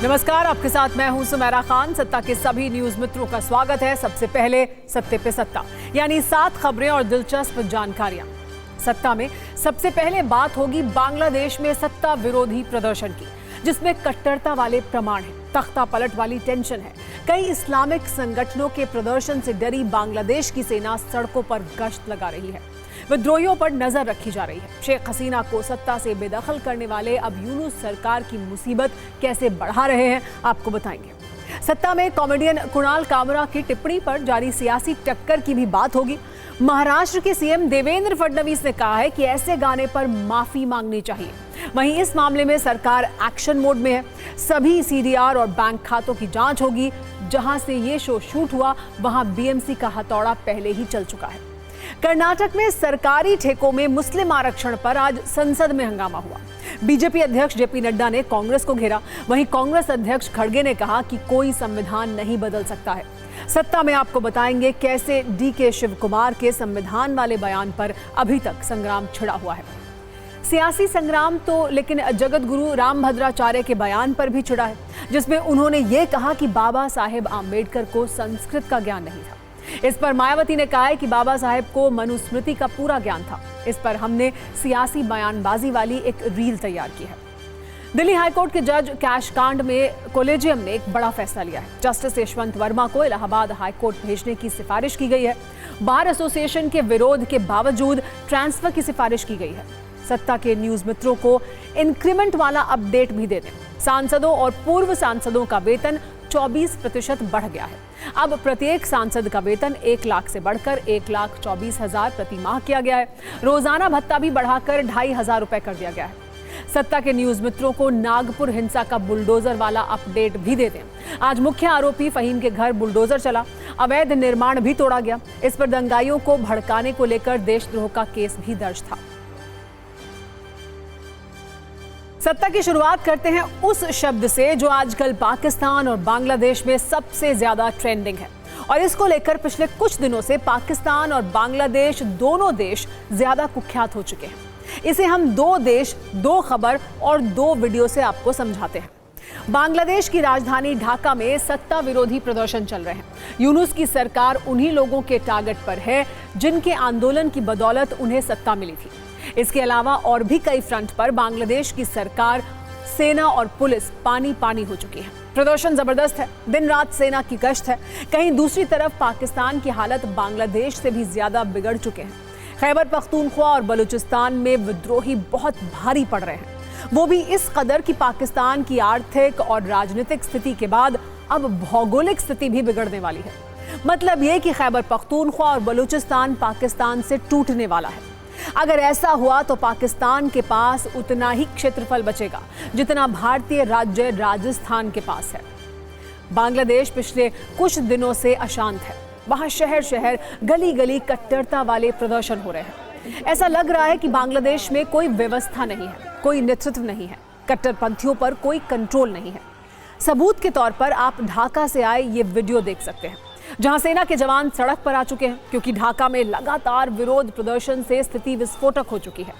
नमस्कार, आपके साथ मैं हूं सुमेरा खान। सत्ता के सभी न्यूज मित्रों का स्वागत है। सबसे पहले सत्ते पे सत्ता, यानी 7 खबरें और दिलचस्प जानकारियां। सत्ता में सबसे पहले बात होगी बांग्लादेश में सत्ता विरोधी प्रदर्शन की, जिसमें कट्टरता वाले प्रमाण हैं, तख्ता पलट वाली टेंशन है। कई इस्लामिक संगठनों के प्रदर्शन से डरी बांग्लादेश की सेना सड़कों पर गश्त लगा रही है। विद्रोहियों पर नजर रखी जा रही है। शेख हसीना को सत्ता से बेदखल करने वाले अब यूनुस सरकार की मुसीबत कैसे बढ़ा रहे हैं, आपको बताएंगे। सत्ता में कॉमेडियन कुणाल कामरा की टिप्पणी पर जारी सियासी टक्कर की भी बात होगी। महाराष्ट्र के सीएम देवेंद्र फडणवीस ने कहा है कि ऐसे गाने पर माफी मांगनी चाहिए। वहीं इस मामले में सरकार एक्शन मोड में है। सभी सीडीआर और बैंक खातों की जांच होगी। जहां से ये शो शूट हुआ, वहां बीएमसी का हथौड़ा पहले ही चल चुका है। कर्नाटक में सरकारी ठेकों में मुस्लिम आरक्षण पर आज संसद में हंगामा हुआ। बीजेपी अध्यक्ष जेपी नड्डा ने कांग्रेस को घेरा। वहीं कांग्रेस अध्यक्ष खड़गे ने कहा कि कोई संविधान नहीं बदल सकता है। सत्ता में आपको बताएंगे कैसे डीके शिव कुमार के संविधान वाले बयान पर अभी तक संग्राम छिड़ा हुआ है। सियासी संग्राम तो लेकिन जगत गुरु रामभद्राचार्य के बयान पर भी छिड़ा है, जिसमें उन्होंने ये कहा कि बाबा साहेब आम्बेडकर को संस्कृत का ज्ञान नहीं था। इस पर मायावती ने कहा है कि बाबा साहेब को मनुस्मृति का पूरा ज्ञान था। इस पर हमने सियासी बयानबाजी वाली एक रील तैयार की है। दिल्ली हाईकोर्ट के जज कैश कांड में कॉलेजियम ने एक बड़ा फैसला लिया है। जस्टिस यशवंत वर्मा को इलाहाबाद हाईकोर्ट भेजने की सिफारिश की गई है। बार एसोसिएशन के विरोध के बावजूद ट्रांसफर की सिफारिश की गई है। सत्ता के न्यूज मित्रों को इंक्रीमेंट वाला अपडेट भी दे दें। सांसदों और पूर्व सांसदों का वेतन 24% बढ़ गया है। अब प्रत्येक सांसद का वेतन 1 लाख से बढ़कर 1,24,000 प्रति माह किया गया है। रोजाना भत्ता भी बढ़ाकर 2,500 रुपए कर दिया गया है। सत्ता के न्यूज मित्रों को नागपुर हिंसा का बुलडोजर वाला अपडेट भी दे दें। आज मुख्य आरोपी फहीम के घर बुलडोजर चला। अवैध निर्माण भी तोड़ा गया। इस पर दंगाइयों को भड़काने को लेकर देशद्रोह का केस भी दर्ज था। सत्ता की शुरुआत करते हैं उस शब्द से जो आजकल पाकिस्तान और बांग्लादेश में सबसे ज्यादा ट्रेंडिंग है, और इसको लेकर पिछले कुछ दिनों से पाकिस्तान और बांग्लादेश दोनों देश ज्यादा कुख्यात हो चुके हैं। इसे हम 2 देश 2 खबर और 2 वीडियो से आपको समझाते हैं। बांग्लादेश की राजधानी ढाका में सत्ता विरोधी प्रदर्शन चल रहे हैं। यूनुस की सरकार उन्हीं लोगों के टारगेट पर है जिनके आंदोलन की बदौलत उन्हें सत्ता मिली थी। इसके अलावा और भी कई फ्रंट पर बांग्लादेश की सरकार, सेना और पुलिस पानी पानी हो चुकी है। प्रदर्शन जबरदस्त है। दिन रात सेना की गश्त है। कहीं दूसरी तरफ पाकिस्तान की हालत बांग्लादेश से भी ज्यादा बिगड़ चुके हैं। खैबर पख्तूनख्वा और बलूचिस्तान में विद्रोही बहुत भारी पड़ रहे हैं, वो भी इस कदर कि पाकिस्तान की आर्थिक और राजनीतिक स्थिति के बाद अब भौगोलिक स्थिति भी बिगड़ने वाली है। मतलब ये कि खैबर पख्तूनख्वा और बलूचिस्तान पाकिस्तान से टूटने वाला है। अगर ऐसा हुआ तो पाकिस्तान के पास उतना ही क्षेत्रफल बचेगा जितना भारतीय राज्य राजस्थान के पास है। बांग्लादेश पिछले कुछ दिनों से अशांत है। वहां शहर शहर, गली गली कट्टरता वाले प्रदर्शन हो रहे हैं। ऐसा लग रहा है कि बांग्लादेश में कोई व्यवस्था नहीं है, कोई नेतृत्व नहीं है, कट्टरपंथियों पर कोई कंट्रोल नहीं है। सबूत के तौर पर आप ढाका से आए ये वीडियो देख सकते हैं, जहां सेना के जवान सड़क पर आ चुके हैं, क्योंकि ढाका में लगातार विरोध प्रदर्शन से स्थिति विस्फोटक हो चुकी है।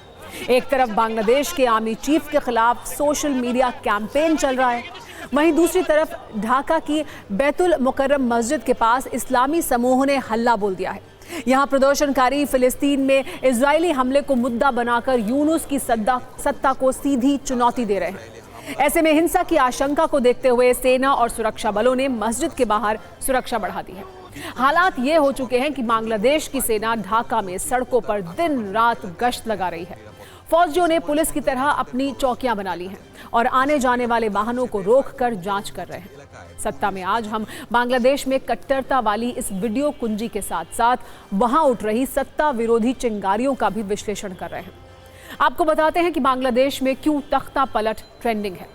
एक तरफ बांग्लादेश के आर्मी चीफ के खिलाफ सोशल मीडिया कैंपेन चल रहा है, वहीं दूसरी तरफ ढाका की बैतुल मुकर्रम मस्जिद के पास इस्लामी समूह ने हल्ला बोल दिया है। यहाँ प्रदर्शनकारी फिलिस्तीन में इजरायली हमले को मुद्दा बनाकर यूनुस की सत्ता को सीधी चुनौती दे रहे हैं। ऐसे में हिंसा की आशंका को देखते हुए सेना और सुरक्षा बलों ने मस्जिद के बाहर सुरक्षा बढ़ा दी है। हालात ये हो चुके हैं कि बांग्लादेश की सेना ढाका में सड़कों पर दिन रात गश्त लगा रही है। फौजियों ने पुलिस की तरह अपनी चौकियां बना ली हैं और आने जाने वाले वाहनों को रोककर जांच कर रहे हैं। सत्ता में आज हम बांग्लादेश में कट्टरता वाली इस वीडियो कुंजी के साथ साथ वहां उठ रही सत्ता विरोधी चिंगारियों का भी विश्लेषण कर रहे हैं। आपको बताते हैं कि बांग्लादेश में क्यों तख्ता पलट ट्रेंडिंग है।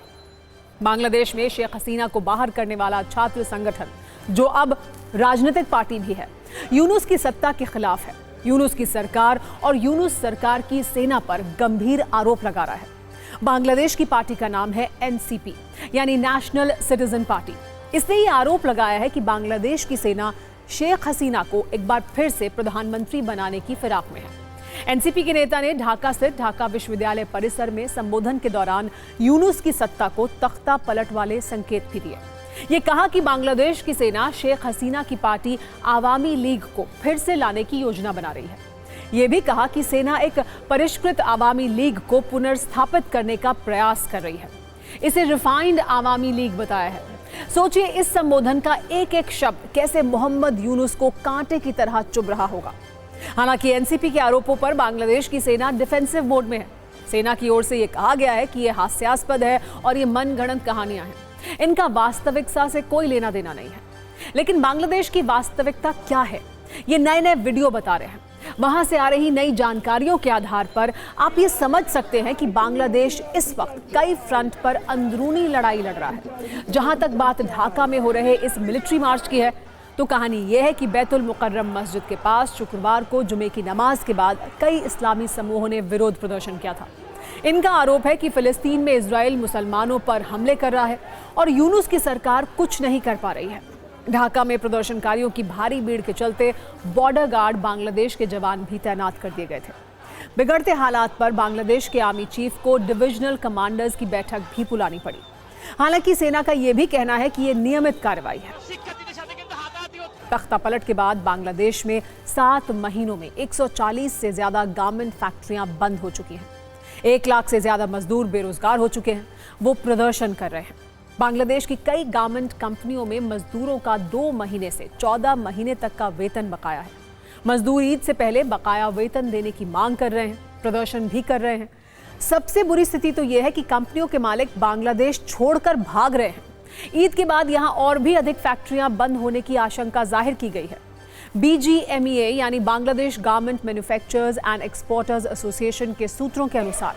बांग्लादेश में शेख हसीना को बाहर करने वाला छात्र संगठन, जो अब राजनीतिक पार्टी भी है, यूनुस की सत्ता के खिलाफ है। यूनुस की सरकार और यूनुस सरकार की सेना पर गंभीर आरोप लगा रहा है। बांग्लादेश की पार्टी का नाम है एनसीपी, यानी नेशनल सिटीजन पार्टी। इसने ये आरोप लगाया है कि बांग्लादेश की सेना शेख हसीना को एक बार फिर से प्रधानमंत्री बनाने की फिराक में है। एनसीपी के नेता ने ढाका स्थित ढाका विश्वविद्यालय परिसर में संबोधन के दौरान यूनुस की सत्ता को तख्ता पलट वाले संकेत भी दिए। ये कहा कि बांग्लादेश की सेना शेख हसीना की पार्टी आवामी लीग को फिर से लाने की योजना बना रही है। ये भी कहा कि सेना एक परिष्कृत आवामी लीग को पुनर्स्थापित करने का प्रयास कर रही है। इसे रिफाइंड आवामी लीग बताया है। सोचिए इस संबोधन का एक एक शब्द कैसे मोहम्मद यूनुस को कांटे की तरह चुभ रहा होगा। हालांकि एनसीपी के आरोपों पर बांग्लादेश की सेना डिफेंसिव मोड में है। सेना की ओर से यह कहा गया है कि यह हास्यास्पद है और ये मनगढ़ंत कहानियां हैं। इनका वास्तविकता से कोई लेना देना नहीं है। लेकिन बांग्लादेश की वास्तविकता क्या है, ये नए नए वीडियो बता रहे हैं। वहां से आ रही नई जानकारियों के आधार पर आप ये समझ सकते हैं कि बांग्लादेश इस वक्त कई फ्रंट पर अंदरूनी लड़ाई लड़ रहा है। जहां तक बात ढाका में हो रहे इस मिलिट्री मार्च की है, तो कहानी यह है कि बैतुल मुकर्रम मस्जिद के पास शुक्रवार को जुमे की नमाज के बाद कई इस्लामी समूहों ने विरोध प्रदर्शन किया था। इनका आरोप है कि फिलिस्तीन में इजराइल मुसलमानों पर हमले कर रहा है और यूनुस की सरकार कुछ नहीं कर पा रही है। ढाका में प्रदर्शनकारियों की भारी भीड़ के चलते बॉर्डर गार्ड बांग्लादेश के जवान भी तैनात कर दिए गए थे। बिगड़ते हालात पर बांग्लादेश के आर्मी चीफ को डिविजनल कमांडर्स की बैठक भी बुलानी पड़ी। हालांकि सेना का यह भी कहना है कि यह नियमित कार्रवाई है। तख्ता पलट के बाद बांग्लादेश में 7 महीनों में 140 से ज्यादा गारमेंट फैक्ट्रियां बंद हो चुकी हैं। 1 लाख से ज्यादा मजदूर बेरोजगार हो चुके हैं। वो प्रदर्शन कर रहे हैं। बांग्लादेश की कई गारमेंट कंपनियों में मजदूरों का 2 महीने से 14 महीने तक का वेतन बकाया है। मजदूर ईद से पहले बकाया वेतन देने की मांग कर रहे हैं, प्रदर्शन भी कर रहे हैं। सबसे बुरी स्थिति तो यह है कि कंपनियों के मालिक बांग्लादेश छोड़कर भाग रहे हैं। ईद के बाद यहां और भी अधिक फैक्ट्रियां बंद होने की आशंका जाहिर की गई है। BGMEA यानी Bangladesh garment manufacturers and exporters association के सूत्रों के अनुसार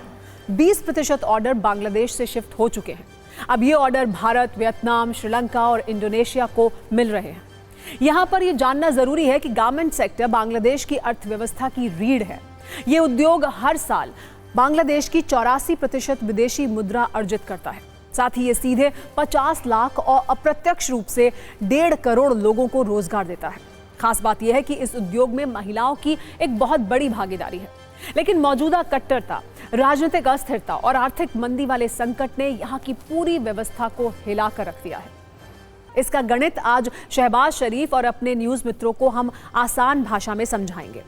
20% ऑर्डर बांग्लादेश से शिफ्ट हो चुके हैं। अब ये ऑर्डर भारत, वियतनाम, श्रीलंका और इंडोनेशिया को मिल रहे हैं। यहां पर यह जानना जरूरी है कि गारमेंट सेक्टर बांग्लादेश की अर्थव्यवस्था की रीढ़ है। ये उद्योग हर साल बांग्लादेश की 84% विदेशी मुद्रा अर्जित करता है। साथ ही ये सीधे 50 लाख और अप्रत्यक्ष रूप से 1.5 करोड़ लोगों को रोजगार देता है। खास बात यह है कि इस उद्योग में महिलाओं की एक बहुत बड़ी भागीदारी है। लेकिन मौजूदा कट्टरता, राजनीतिक अस्थिरता और आर्थिक मंदी वाले संकट ने यहां की पूरी व्यवस्था को हिलाकर रख दिया है। इसका गणित आज शहबाज शरीफ और अपने न्यूज मित्रों को हम आसान भाषा में समझाएंगे,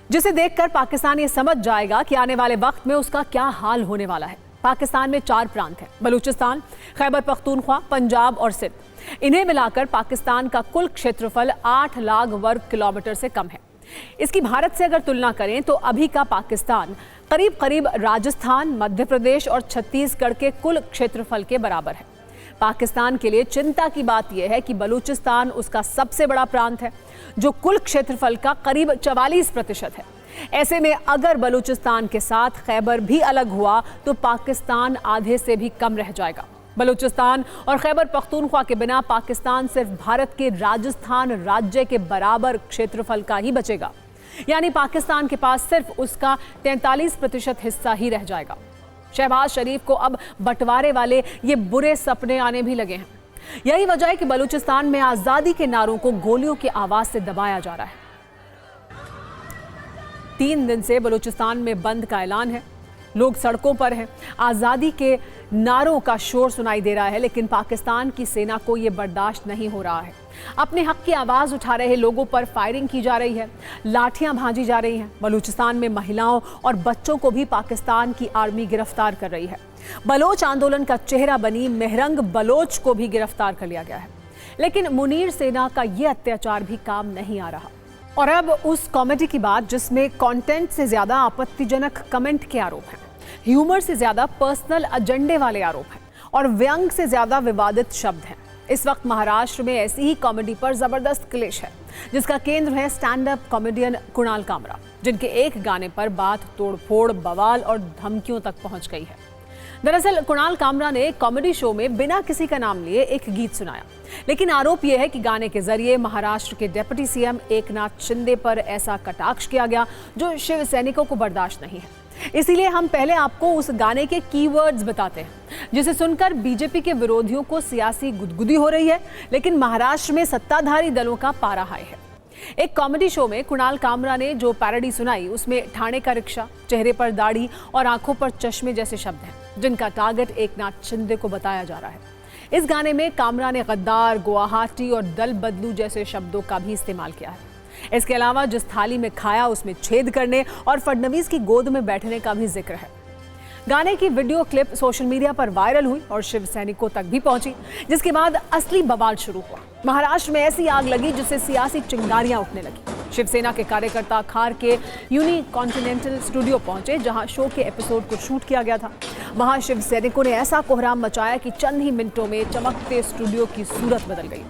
जिसे देखकर पाकिस्तान ये समझ जाएगा कि आने वाले वक्त में उसका क्या हाल होने वाला है। पाकिस्तान में 4 प्रांत हैं: बलूचिस्तान, खैबर पख्तूनख्वा, पंजाब और सिंध। इन्हें मिलाकर पाकिस्तान का कुल क्षेत्रफल 8 लाख वर्ग किलोमीटर से कम है। इसकी भारत से अगर तुलना करें तो अभी का पाकिस्तान करीब करीब राजस्थान, मध्य प्रदेश और छत्तीसगढ़ के कुल क्षेत्रफल के बराबर है। पाकिस्तान के लिए चिंता की बात यह है कि बलूचिस्तान उसका सबसे बड़ा प्रांत है, जो कुल क्षेत्रफल का करीब 44% है। ऐसे में अगर बलूचिस्तान के साथ खैबर भी अलग हुआ तो पाकिस्तान आधे से भी कम रह जाएगा। बलूचिस्तान और खैबर पख्तूनख्वा के बिना पाकिस्तान सिर्फ भारत के राजस्थान राज्य के बराबर क्षेत्रफल का ही बचेगा। यानी पाकिस्तान के पास सिर्फ उसका 43% हिस्सा ही रह जाएगा। शहबाज शरीफ को अब बंटवारे वाले ये बुरे सपने आने भी लगे हैं। यही वजह है कि बलूचिस्तान में आजादी के नारों को गोलियों की आवाज से दबाया जा रहा है। 3 दिन से बलूचिस्तान में बंद का ऐलान है। लोग सड़कों पर हैं। आज़ादी के नारों का शोर सुनाई दे रहा है, लेकिन पाकिस्तान की सेना को यह बर्दाश्त नहीं हो रहा है। अपने हक की आवाज़ उठा रहे लोगों पर फायरिंग की जा रही है, लाठियां भांजी जा रही हैं। बलूचिस्तान में महिलाओं और बच्चों को भी पाकिस्तान की आर्मी गिरफ्तार कर रही है। बलोच आंदोलन का चेहरा बनी मेहरंग बलोच को भी गिरफ्तार कर लिया गया है। लेकिन मुनीर सेना का यह अत्याचार भी काम नहीं आ रहा। और अब उस कॉमेडी की बात जिसमें कंटेंट से ज्यादा आपत्तिजनक कमेंट के आरोप हैं, ह्यूमर से ज्यादा पर्सनल एजेंडे वाले आरोप हैं और व्यंग से ज्यादा विवादित शब्द हैं। इस वक्त महाराष्ट्र में ऐसी ही कॉमेडी पर जबरदस्त क्लेश है, जिसका केंद्र है stand up comedian Kunal Kamra, जिनके एक गाने पर बात तोड़फोड़, बवाल और धमकियों तक पहुंच गई है। दरअसल कुणाल कामरा ने कॉमेडी शो में बिना किसी का नाम लिए एक गीत सुनाया, लेकिन आरोप यह है कि गाने के जरिए महाराष्ट्र के डिप्टी सीएम एकनाथ शिंदे पर ऐसा कटाक्ष किया गया जो शिव सैनिकों को बर्दाश्त नहीं है। इसीलिए हम पहले आपको उस गाने के कीवर्ड्स बताते हैं, जिसे सुनकर बीजेपी के विरोधियों को सियासी गुदगुदी हो रही है, लेकिन महाराष्ट्र में सत्ताधारी दलों का पारा हाई है। एक कॉमेडी शो में कुणाल कामरा ने जो पैरोडी सुनाई उसमें ठाणे का रिक्शा, चेहरे पर दाढ़ी और आंखों पर चश्मे जैसे शब्द हैं जिनका टारगेट एकनाथ शिंदे को बताया जा रहा है। इस गाने में कामरा ने गद्दार, गुवाहाटी और दल बदलू जैसे शब्दों का भी इस्तेमाल किया है। इसके अलावा जिस थाली में खाया उसमें छेद करने और फडणवीस की गोद में बैठने का भी जिक्र है। गाने की वीडियो क्लिप सोशल मीडिया पर वायरल हुई और शिव सैनिकों तक भी पहुंची, जिसके बाद असली बवाल शुरू हुआ। महाराष्ट्र में ऐसी आग लगी जिससे सियासी चिंगारियां उठने लगी। शिवसेना के कार्यकर्ता खार के यूनिकॉन्टिनेंटल स्टूडियो पहुंचे, जहां शो के एपिसोड को शूट किया गया था। वहां शिव सैनिकों ने ऐसा कोहराम मचाया कि चंद ही मिनटों में चमकते स्टूडियो की सूरत बदल गई।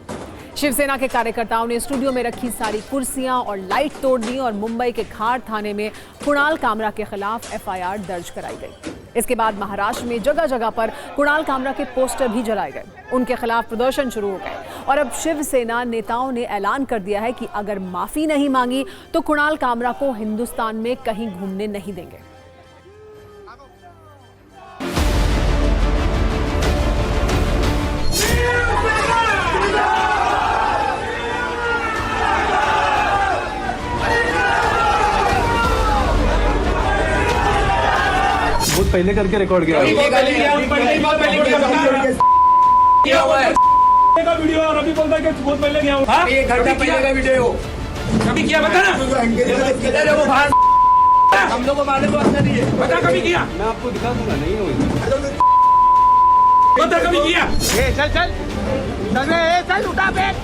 शिवसेना के कार्यकर्ताओं ने स्टूडियो में रखी सारी कुर्सियां और लाइट तोड़ दी और मुंबई के खार थाने में कुणाल कामरा के खिलाफ एफआईआर दर्ज कराई गई। इसके बाद महाराष्ट्र में जगह जगह पर कुणाल कामरा के पोस्टर भी जलाए गए। उनके खिलाफ प्रदर्शन शुरू हो गए और अब शिवसेना नेताओं ने ऐलान कर दिया है कि अगर माफी नहीं मांगी तो कुणाल कामरा को हिंदुस्तान में कहीं घूमने नहीं देंगे। बहुत पहले करके रिकॉर्ड किया वीडियो और अभी बोलता है कि बहुत पहले गया हूँ। एक घंटा पहले का वीडियो कभी किया बता ना। वो बाहर हम लोग को मारने को अच्छा नहीं है। बता कभी किया, मैं आपको दिखा दूंगा। नहीं हुई बता कभी किया। चल चल चल उठा बैठ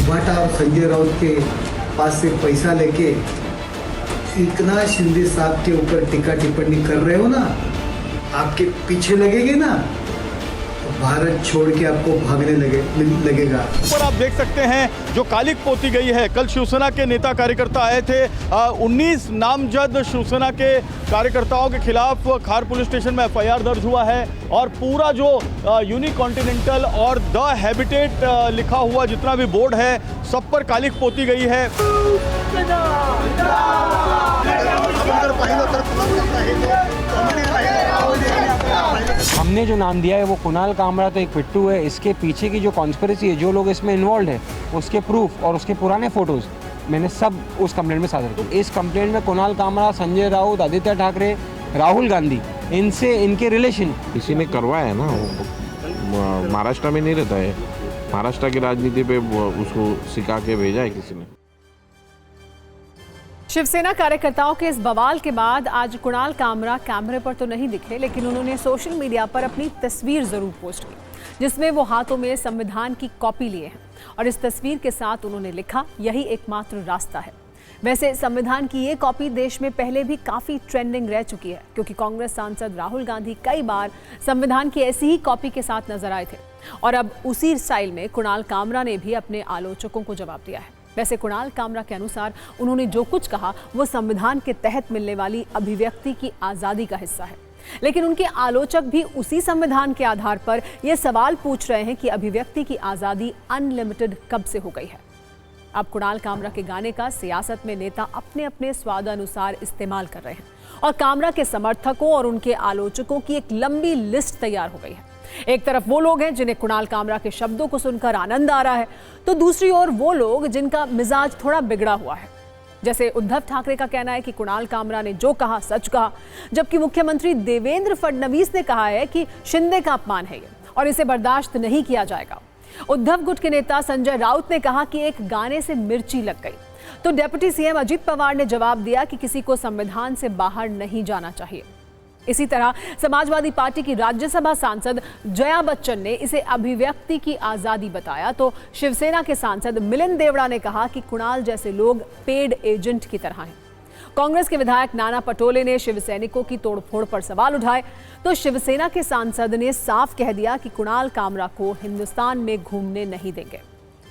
भाटा और संजय राउत के पास से पैसा लेके एकनाथ शिंदे साहब के ऊपर टीका टिप्पणी कर रहे हो ना, आपके पीछे लगेंगे ना तो भारत छोड़ के आपको भागने लगेगा। पर आप देख सकते हैं जो कालिक पोती गई है। कल शिवसेना के नेता कार्यकर्ता आए थे। 19 नामजद शिवसेना के कार्यकर्ताओं के खिलाफ खार पुलिस स्टेशन में एफआईआर दर्ज हुआ है और पूरा जो यूनिकॉन्टिनेंटल और द हैबिटेट लिखा हुआ जितना भी बोर्ड है सब पर कालिक पोती गई है। हमने जो नाम दिया है वो कुणाल कामरा तो एक पिट्टू है। इसके पीछे की जो कॉन्स्पिरेसी है, जो लोग इसमें इन्वॉल्व है, उसके प्रूफ और उसके पुराने फोटोज मैंने सब उस कंप्लेंट में साझा किए। इस कंप्लेंट में कुणाल कामरा, संजय राउत, आदित्य ठाकरे, राहुल गांधी, इनसे इनके रिलेशन किसी ने करवाया है ना। वो महाराष्ट्र में नहीं रहता है, महाराष्ट्र की राजनीति पे उसको सिखा के भेजा है किसी ने। शिवसेना कार्यकर्ताओं के इस बवाल के बाद आज कुणाल कामरा कैमरे पर तो नहीं दिखे, लेकिन उन्होंने सोशल मीडिया पर अपनी तस्वीर जरूर पोस्ट की, जिसमें वो हाथों में संविधान की कॉपी लिए हैं और इस तस्वीर के साथ उन्होंने लिखा, यही एकमात्र रास्ता है। वैसे संविधान की ये कॉपी देश में पहले भी काफी ट्रेंडिंग रह चुकी है, क्योंकि कांग्रेस सांसद राहुल गांधी कई बार संविधान की ऐसी ही कॉपी के साथ नजर आए थे और अब उसी स्टाइल में कुणाल कामरा ने भी अपने आलोचकों को जवाब दिया है। वैसे कुणाल कामरा के अनुसार उन्होंने जो कुछ कहा वो संविधान के तहत मिलने वाली अभिव्यक्ति की आजादी का हिस्सा है, लेकिन उनके आलोचक भी उसी संविधान के आधार पर यह सवाल पूछ रहे हैं कि अभिव्यक्ति की आजादी अनलिमिटेड कब से हो गई है। अब कुणाल कामरा के गाने का सियासत में नेता अपने अपने स्वादानुसार इस्तेमाल कर रहे हैं और कामरा के समर्थकों और उनके आलोचकों की एक लंबी लिस्ट तैयार हो गई है। एक तरफ वो लोग हैं जिन्हें कुणाल कामरा के शब्दों को सुनकर आनंद आ रहा है, तो दूसरी ओर वो लोग जिनका मिजाज थोड़ा बिगड़ा हुआ है। जैसे उद्धव ठाकरे का कहना है कि कुणाल कामरा ने जो कहा सच कहा, जबकि मुख्यमंत्री देवेंद्र फडणवीस ने कहा है कि शिंदे का अपमान है ये और इसे बर्दाश्त नहीं किया जाएगा। उद्धव गुट के नेता संजय राउत ने कहा कि एक गाने से मिर्ची लग गई, तो डिप्टी सीएम अजित पवार ने जवाब दिया कि किसी को संविधान से बाहर नहीं जाना चाहिए। इसी तरह समाजवादी पार्टी की राज्यसभा सांसद जया बच्चन ने इसे अभिव्यक्ति की आजादी बताया, तो शिवसेना के सांसद मिलिंद देवड़ा ने कहा कि कुणाल जैसे लोग पेड एजेंट की तरह हैं। कांग्रेस के विधायक नाना पटोले ने शिवसैनिकों की तोड़फोड़ पर सवाल उठाए, तो शिवसेना के सांसद ने साफ कह दिया कि कुणाल कामरा को हिंदुस्तान में घूमने नहीं देंगे।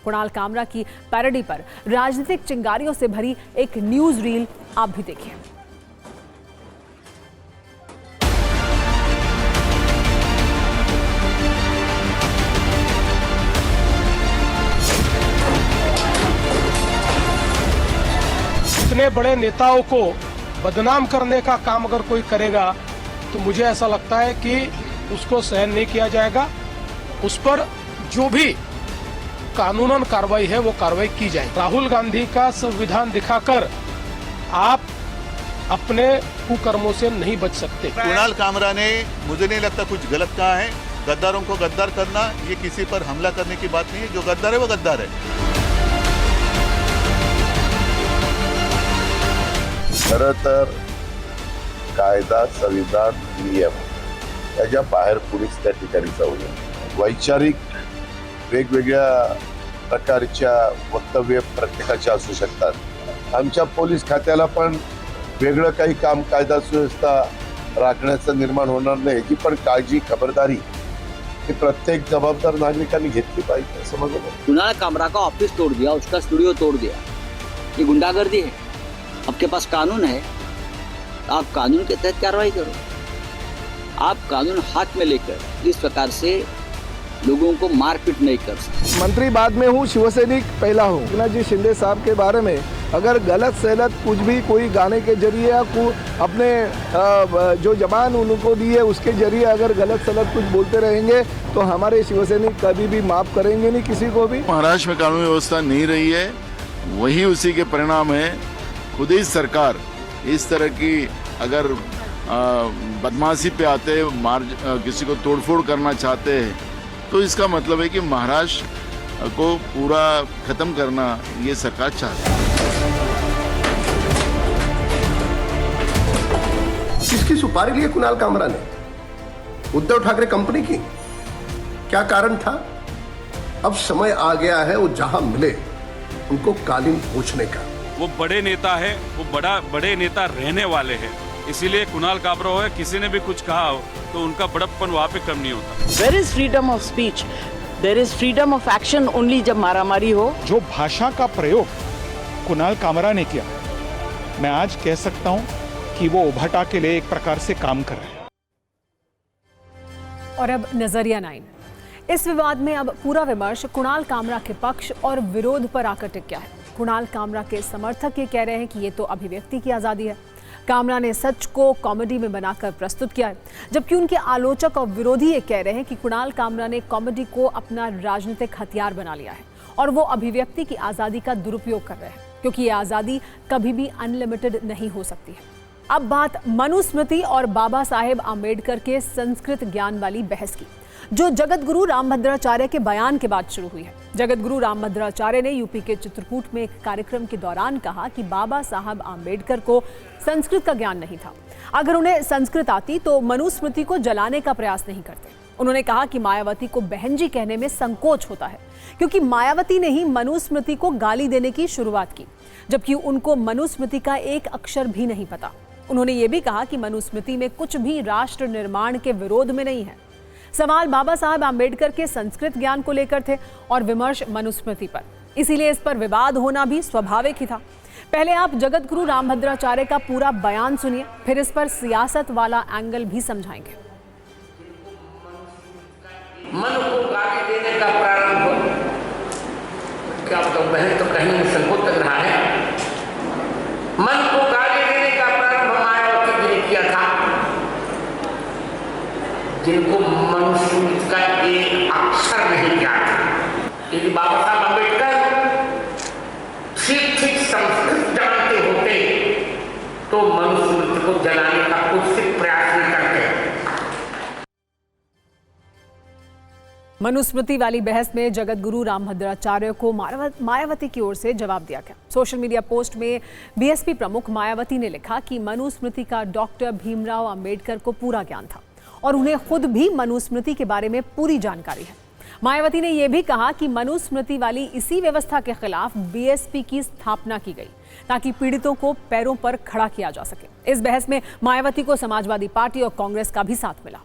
कुणाल कामरा की पैरोडी पर राजनीतिक चिंगारियों से भरी एक न्यूज रील आप भी देखिए। इतने बड़े नेताओं को बदनाम करने का काम अगर कोई करेगा तो मुझे ऐसा लगता है कि उसको सहन नहीं किया जाएगा उस पर जो भी कानूनन कार्रवाई है वो कार्रवाई की जाए। राहुल गांधी का संविधान दिखाकर आप अपने कुकर्मों से नहीं बच सकते। कुणाल कामरा ने मुझे नहीं लगता कुछ गलत कहा है। गद्दारों को गद्दार करना ये किसी पर हमला करने की बात नहीं है। जो गद्दार है वो गद्दार है। खरं तर कायदा, संविधान, नियम याच्या बाहेर पोलीस त्या ठिकाणी जाऊ नये। वैचारिक वेगवेगळ्या प्रकारच्या वक्तव्य प्रत्येकाचे असू शकतात। आमच्या पोलीस खात्याला पण वेगळं काही काम, कायदा सुव्यवस्था राखण्याचं निर्माण होणार नाही याची पण काळजी, खबरदारी ही प्रत्येक जबाबदार नागरिकांनी घेतली पाहिजे असं माझं मत। कुणाल कामरा का ऑफिस तोड़ दिया, उसका स्टूडियो तोड़ दिया, ये गुंडागर्दी है। आपके पास कानून है, आप कानून के तहत कार्रवाई करो। आप कानून हाथ में लेकर इस प्रकार से लोगों को मारपीट नहीं कर सकते। मंत्री बाद में हूँ, शिवसैनिक पहला हूँ। एकनाथ जी शिंदे साहब के बारे में अगर गलत सलत कुछ भी कोई गाने के जरिए या अपने जो जबान उनको दी है उसके जरिए अगर गलत सलत कुछ बोलते रहेंगे तो हमारे शिवसैनिक कभी भी माफ करेंगे नहीं किसी को भी। महाराष्ट्र में कानून व्यवस्था नहीं रही है, वही उसी के परिणाम है। खुद ही सरकार इस तरह की अगर बदमाशी पे आते किसी को तोड़फोड़ करना चाहते हैं तो इसका मतलब है कि महाराष्ट्र को पूरा खत्म करना ये सरकार चाहती है। किसकी सुपारी ली कुणाल कामरा ने? उद्धव ठाकरे कंपनी की? क्या कारण था? अब समय आ गया है वो जहां मिले उनको कालीन पूछने का। वो बड़े नेता है, वो बड़े नेता रहने वाले हैं, इसीलिए कुणाल कामरा हो, किसी ने भी कुछ कहा हो तो उनका बड़प्पन वहाँ पे कम नहीं होता। There is freedom of speech, there is freedom of action only जब मारामारी हो। जो भाषा का प्रयोग कुणाल कामरा ने किया, मैं आज कह सकता हूं कि वो उभटा के लिए एक प्रकार से काम कर रहे हैं। और अब नजरिया 9। इस विवाद में अब पूरा विमर्श कुणाल कामरा के पक्ष और विरोध पर आकर टिक गया है। कुणाल कामरा के समर्थक ये कह रहे हैं कि ये तो अभिव्यक्ति की आज़ादी है। कामरा ने सच को कॉमेडी में बनाकर प्रस्तुत किया है, जबकि उनके आलोचक और विरोधी ये कह रहे हैं कि कुणाल कामरा ने कॉमेडी को अपना राजनीतिक हथियार बना लिया है और वो अभिव्यक्ति की आज़ादी का दुरुपयोग कर रहे हैं, क्योंकि ये आज़ादी कभी भी अनलिमिटेड नहीं हो सकती है। अब बात मनुस्मृति और बाबा साहेब आम्बेडकर के संस्कृत ज्ञान वाली बहस की, जो जगत गुरु रामभद्राचार्य के बयान के बाद शुरू हुई है। जगत गुरु रामभद्राचार्य ने यूपी के चित्रकूट में एक कार्यक्रम के दौरान कहा कि बाबा साहब आम्बेडकर को संस्कृत का ज्ञान नहीं था। अगर उन्हें संस्कृत आती तो मनुस्मृति को जलाने का प्रयास नहीं करते। उन्होंने कहा कि मायावती को बहन जी कहने में संकोच होता है, क्योंकि मायावती ने ही मनुस्मृति को गाली देने की शुरुआत की, जबकि उनको मनुस्मृति का एक अक्षर भी नहीं पता। उन्होंने ये भी कहा कि मनुस्मृति में कुछ भी राष्ट्र निर्माण के विरोध में नहीं है। सवाल बाबा साहब आम्बेडकर के संस्कृत ज्ञान को लेकर थे और विमर्श मनुस्मृति पर, इसीलिए इस पर विवाद होना भी स्वाभाविक ही था। पहले आप जगत गुरु रामभद्राचार्य का पूरा बयान सुनिए, फिर इस पर सियासत वाला एंगल भी समझाएंगे। मन को गाली देने का प्रारंभ क्या तो बहन तो कहीं संकोच लग रहा है। मन को गाली देने का प्रारंभ मायावती जी ने किया था, जिनको मनुस्मृति का एक अक्षर नहीं जानते। यदि बाबा साहब अम्बेडकर ठीक संस्कृत जानते होते तो मनुस्मृति को जलाने का कुछ प्रयास नहीं करते। मनुस्मृति वाली बहस में जगत गुरु रामभद्राचार्य को मायावती की ओर से जवाब दिया गया। सोशल मीडिया पोस्ट में बीएसपी प्रमुख मायावती ने लिखा कि मनुस्मृति का डॉक्टर भीमराव अंबेडकर को पूरा ज्ञान था और उन्हें खुद भी मनुस्मृति के बारे में पूरी जानकारी है। मायावती ने यह भी कहा कि मनुस्मृति वाली इसी व्यवस्था के खिलाफ बीएसपी की स्थापना की गई ताकि पीड़ितों को पैरों पर खड़ा किया जा सके। इस बहस में मायावती को समाजवादी पार्टी और कांग्रेस का भी साथ मिला।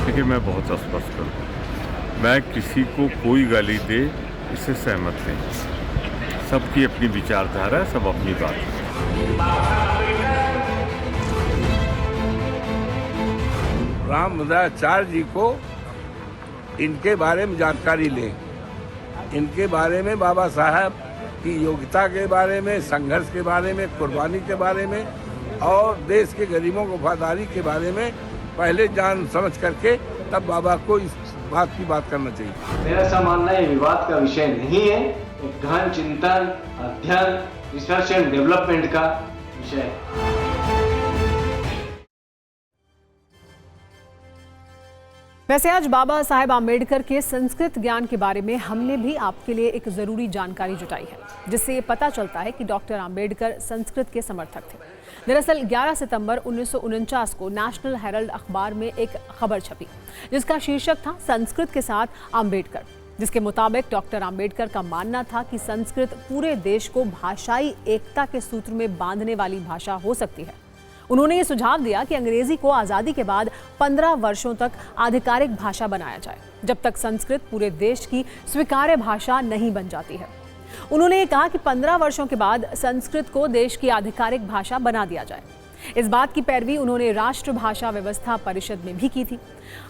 देखिए, मैं बहुत स्पष्ट करूँ, मैं किसी को कोई गाली दे इससे सहमत नहीं। सबकी अपनी विचारधारा है, सब अपनी बात है। रामभद्राचार्य जी को इनके बारे में जानकारी लें, इनके बारे में, बाबा साहब की योग्यता के बारे में, संघर्ष के बारे में, कुर्बानी के बारे में और देश के गरीबों को वफादारी के बारे में पहले जान समझ करके तब बाबा को इस बात की बात करना चाहिए। मेरा ऐसा मानना है विवाद का विषय नहीं है, एक गहन चिंतन, अध्ययन, रिसर्च एंड डेवलपमेंट का विषय है। वैसे आज बाबा साहेब आम्बेडकर के संस्कृत ज्ञान के बारे में हमने भी आपके लिए एक जरूरी जानकारी जुटाई है, जिससे ये पता चलता है कि डॉक्टर आम्बेडकर संस्कृत के समर्थक थे। दरअसल 11 सितंबर 1949 को नेशनल हेराल्ड अखबार में एक खबर छपी, जिसका शीर्षक था संस्कृत के साथ आम्बेडकर, जिसके मुताबिक डॉक्टर आम्बेडकर का मानना था कि संस्कृत पूरे देश को भाषाई एकता के सूत्र में बांधने वाली भाषा हो सकती है। उन्होंने ये सुझाव दिया कि अंग्रेजी को आज़ादी के बाद 15 वर्षों तक आधिकारिक भाषा बनाया जाए, जब तक संस्कृत पूरे देश की स्वीकार्य भाषा नहीं बन जाती है। उन्होंने ये कहा कि 15 वर्षों के बाद संस्कृत को देश की आधिकारिक भाषा बना दिया जाए। इस बात की पैरवी उन्होंने राष्ट्रभाषा व्यवस्था परिषद में भी की थी।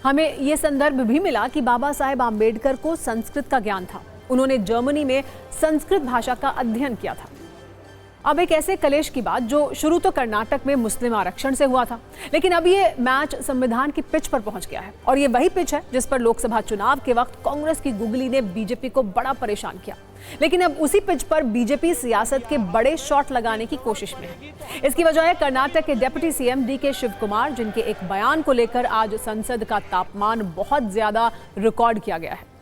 हमें ये संदर्भ भी मिला कि बाबा साहेब आम्बेडकर को संस्कृत का ज्ञान था। उन्होंने जर्मनी में संस्कृत भाषा का अध्ययन किया था। अब एक ऐसे कलेश की बात जो शुरू तो कर्नाटक में मुस्लिम आरक्षण से हुआ था, लेकिन अब ये मैच संविधान की पिच पर पहुंच गया है। और ये वही पिच है जिस पर लोकसभा चुनाव के वक्त कांग्रेस की गुगली ने बीजेपी को बड़ा परेशान किया। लेकिन अब उसी पिच पर बीजेपी सियासत के बड़े शॉट लगाने की कोशिश में है। इसकी वजह है कर्नाटक के deputy CM DK Shiv Kumar, जिनके एक बयान को लेकर आज संसद का तापमान बहुत ज्यादा रिकॉर्ड किया गया है।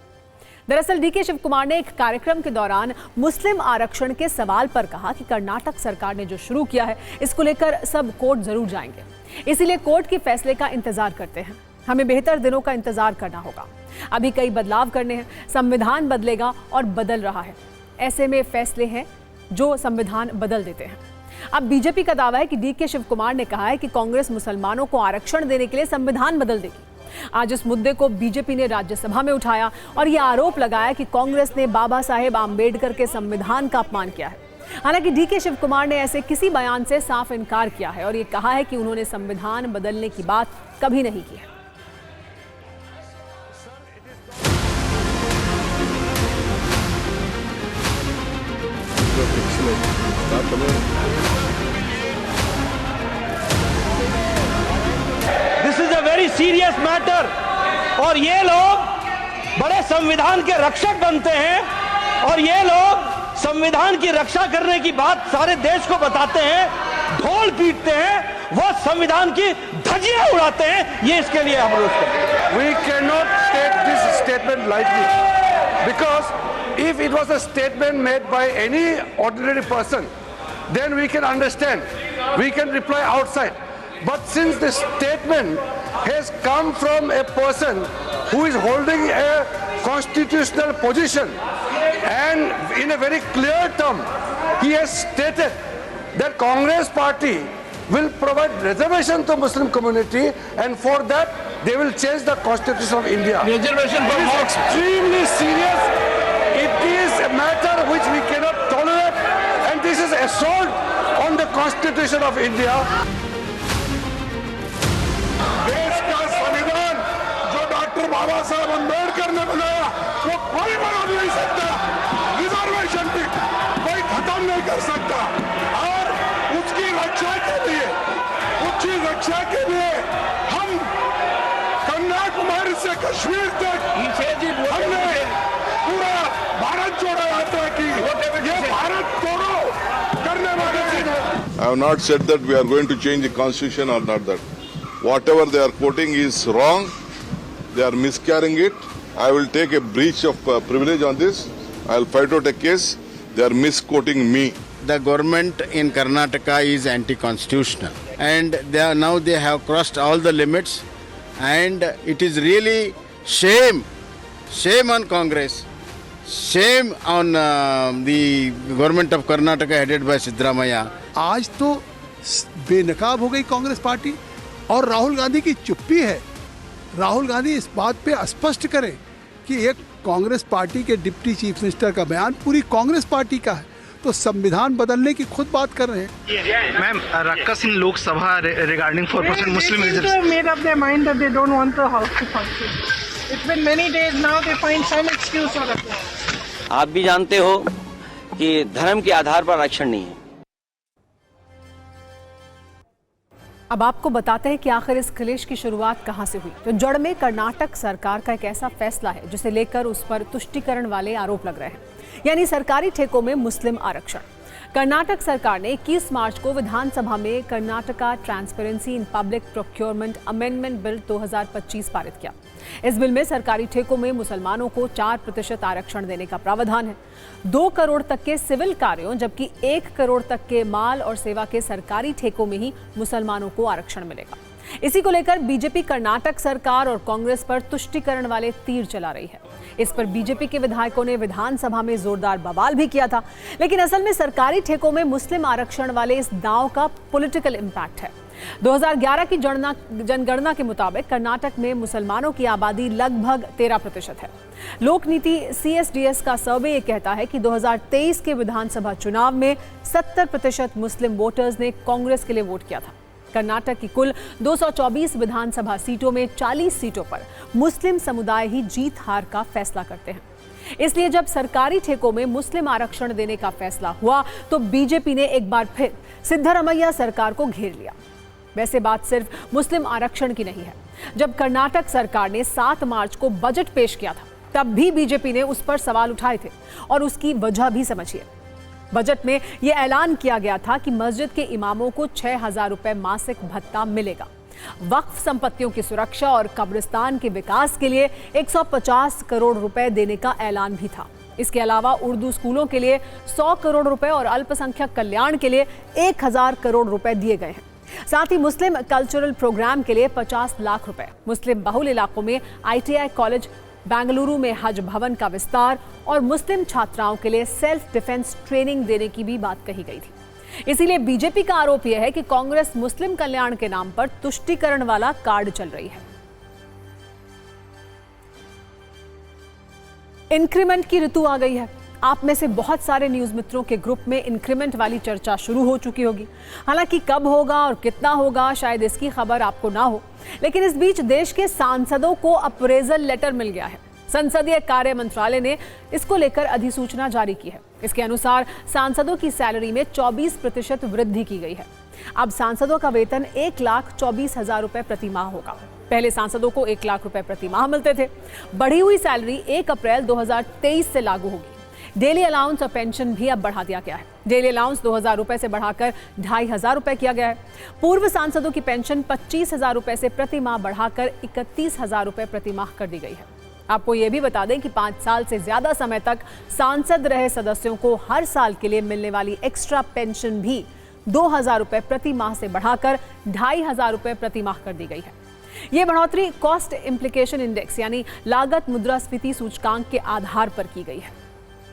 दरअसल DK शिव कुमार ने एक कार्यक्रम के दौरान मुस्लिम आरक्षण के सवाल पर कहा कि कर्नाटक सरकार ने जो शुरू किया है, इसको लेकर सब कोर्ट जरूर जाएंगे, इसीलिए कोर्ट के फैसले का इंतजार करते हैं। हमें बेहतर दिनों का इंतजार करना होगा। अभी कई बदलाव करने हैं, संविधान बदलेगा और बदल रहा है। ऐसे में फैसले हैं जो संविधान बदल देते हैं। अब बीजेपी का दावा है कि DK शिव कुमार ने कहा है कि कांग्रेस मुसलमानों को आरक्षण देने के लिए संविधान बदल देगी। आज इस मुद्दे को बीजेपी ने राज्यसभा में उठाया और यह आरोप लगाया कि कांग्रेस ने बाबा साहेब आम्बेडकर के संविधान का अपमान किया है। हालांकि DK शिव कुमार ने ऐसे किसी बयान से साफ इनकार किया है और ये कहा है कि उन्होंने संविधान बदलने की बात कभी नहीं की है। This is a very serious matter और ये लोग बड़े संविधान के रक्षक बनते हैं और ये लोग संविधान की रक्षा करने की बात सारे देश को बताते हैं, ढोल पीटते हैं, वो संविधान की धज्जियां उड़ाते हैं। ये इसके लिए हम रोकते हैं। We cannot take this statement lightly because if it was a statement made by any ordinary person, then we can understand, we can reply outside. But since the statement has come from a person who is holding a constitutional position and in a very clear term he has stated that Congress party will provide reservation to Muslim community and for that they will change the constitution of India. Reservation for what? Extremely serious. It is a matter which we cannot tolerate and this is assault on the constitution of India. देश का संविधान जो doctor बाबा साहब अम्बेडकर ने बनाया वो कोई बना नहीं सकता। रिजर्वेशन भी कोई खत्म नहीं कर सकता और उसकी रक्षा के लिए हम कन्याकुमारी से कश्मीर तक हमने पूरा भारत जोड़ो यात्रा की। ये भारत जोड़ो करने वाले I have not said that we are going to change the constitution or not that. Whatever they are quoting is wrong. They are miscarrying it. I will take a breach of privilege on this. I will fight out a case. They are misquoting me. The government in Karnataka is anti-constitutional and now they have crossed all the limits and it is really shame on Congress, shame on the government of Karnataka headed by Siddaramaiah. आज तो बेनकाब हो गई Congress party और राहुल गांधी की चुप्पी है। राहुल गांधी इस बात पे स्पष्ट करें कि एक कांग्रेस पार्टी के डिप्टी चीफ मिनिस्टर का बयान पूरी कांग्रेस पार्टी का है, तो संविधान बदलने की खुद बात कर रहे हैं। Ma'am, रक्कस in Lok Sabha regarding 4% Muslim reserves. Made up their mind that they don't want the house to function. It's been many days now. They find some excuse for that. आप भी जानते हो कि धर्म के आधार पर आरक्षण नहीं है। अब आपको बताते हैं कि आखिर इस क्लेश की शुरुआत कहां से हुई। तो जड़ में कर्नाटक सरकार का एक ऐसा फैसला है जिसे लेकर उस पर तुष्टीकरण वाले आरोप लग रहे हैं, यानी सरकारी ठेकों में मुस्लिम आरक्षण। कर्नाटक सरकार ने 21 मार्च को विधानसभा में Karnataka transparency in public procurement amendment bill 2025 पारित किया। इस बिल में सरकारी ठेकों में मुसलमानों को 4% आरक्षण देने का प्रावधान है। 2 करोड़ तक के सिविल कार्यों जबकि 1 करोड़ तक के माल और सेवा के सरकारी ठेकों में ही मुसलमानों को आरक्षण मिलेगा। इसी को लेकर बीजेपी कर्नाटक सरकार और कांग्रेस पर तुष्टीकरण वाले तीर चला रही है। इस पर बीजेपी के विधायकों ने विधानसभा में जोरदार बवाल भी किया था, लेकिन असल में सरकारी ठेकों में मुस्लिम आरक्षण वाले इस दांव का पॉलिटिकल इम्पैक्ट है। 2011 की जनगणना के मुताबिक कर्नाटक में मुसलमानों की आबादी लगभग 13% है। लोक नीति CSDS का सर्वे ये कहता है कि 2023 के विधानसभा चुनाव में 70% मुस्लिम वोटर्स ने कांग्रेस के लिए वोट किया था। कर्नाटक की कुल 224 विधानसभा सीटों में 40 सीटों पर मुस्लिम समुदाय ही जीत हार का फैसला करते हैं। इसलिए जब सरकारी ठेकों में मुस्लिम आरक्षण देने का फैसला हुआ तो बीजेपी ने एक बार फिर सिद्धरामैया सरकार को घेर लिया। वैसे बात सिर्फ मुस्लिम आरक्षण की नहीं है। जब कर्नाटक सरकार ने 7 मार्च को बजट पेश किया था तब भी बीजेपी ने उस पर सवाल उठाए थे और उसकी वजह भी समझिए। बजट में यह ऐलान किया गया था कि मस्जिद के इमामों को 6,000 रुपए मासिक भत्ता मिलेगा। वक्फ संपत्तियों की सुरक्षा और कब्रिस्तान के विकास के लिए 150 करोड़ रुपए देने का ऐलान भी था। इसके अलावा उर्दू स्कूलों के लिए 100 करोड़ रुपए और अल्पसंख्यक कल्याण के लिए 1000 करोड़ रुपए दिए गए हैं। साथ ही मुस्लिम कल्चरल प्रोग्राम के लिए 50 लाख रुपए, मुस्लिम बहुल इलाकों में ITI कॉलेज, बेंगलुरु में हज भवन का विस्तार और मुस्लिम छात्राओं के लिए सेल्फ डिफेंस ट्रेनिंग देने की भी बात कही गई थी। इसीलिए बीजेपी का आरोप यह है कि कांग्रेस मुस्लिम कल्याण के नाम पर तुष्टीकरण वाला कार्ड चल रही है। इंक्रीमेंट की ऋतु आ गई है। आप में से बहुत सारे न्यूज मित्रों के ग्रुप में इंक्रीमेंट वाली चर्चा शुरू हो चुकी होगी। हालांकि कब होगा और कितना होगा शायद इसकी खबर आपको ना हो, लेकिन इस बीच देश के सांसदों को अप्रेजल लेटर मिल गया है। संसदीय कार्य मंत्रालय ने इसको लेकर अधिसूचना जारी की है। इसके अनुसार सांसदों की सैलरी में 24% वृद्धि की गई है। अब सांसदों का वेतन 1,24,000 रुपए प्रति माह होगा। पहले सांसदों को 1 लाख रुपए प्रति माह मिलते थे। बढ़ी हुई सैलरी 1 अप्रैल 2023 से लागू होगी। डेली अलाउंस और पेंशन भी अब बढ़ा दिया गया है। डेली अलाउंस 2,000 रुपए से बढ़ाकर 2,500 रुपए किया गया है। पूर्व सांसदों की पेंशन 25,000 रुपए से प्रति माह बढ़ाकर 31,000 रुपए प्रति माह कर दी गई है। आपको यह भी बता दें कि 5 साल से ज्यादा समय तक सांसद रहे सदस्यों को हर साल के लिए मिलने वाली एक्स्ट्रा पेंशन भी 2,000 रुपए प्रति माह से बढ़ाकर 2,500 रुपए प्रति माह कर दी गई है। ये बढ़ोतरी कॉस्ट इम्प्लीकेशन इंडेक्स यानी लागत मुद्रास्फीति सूचकांक के आधार पर की गई है।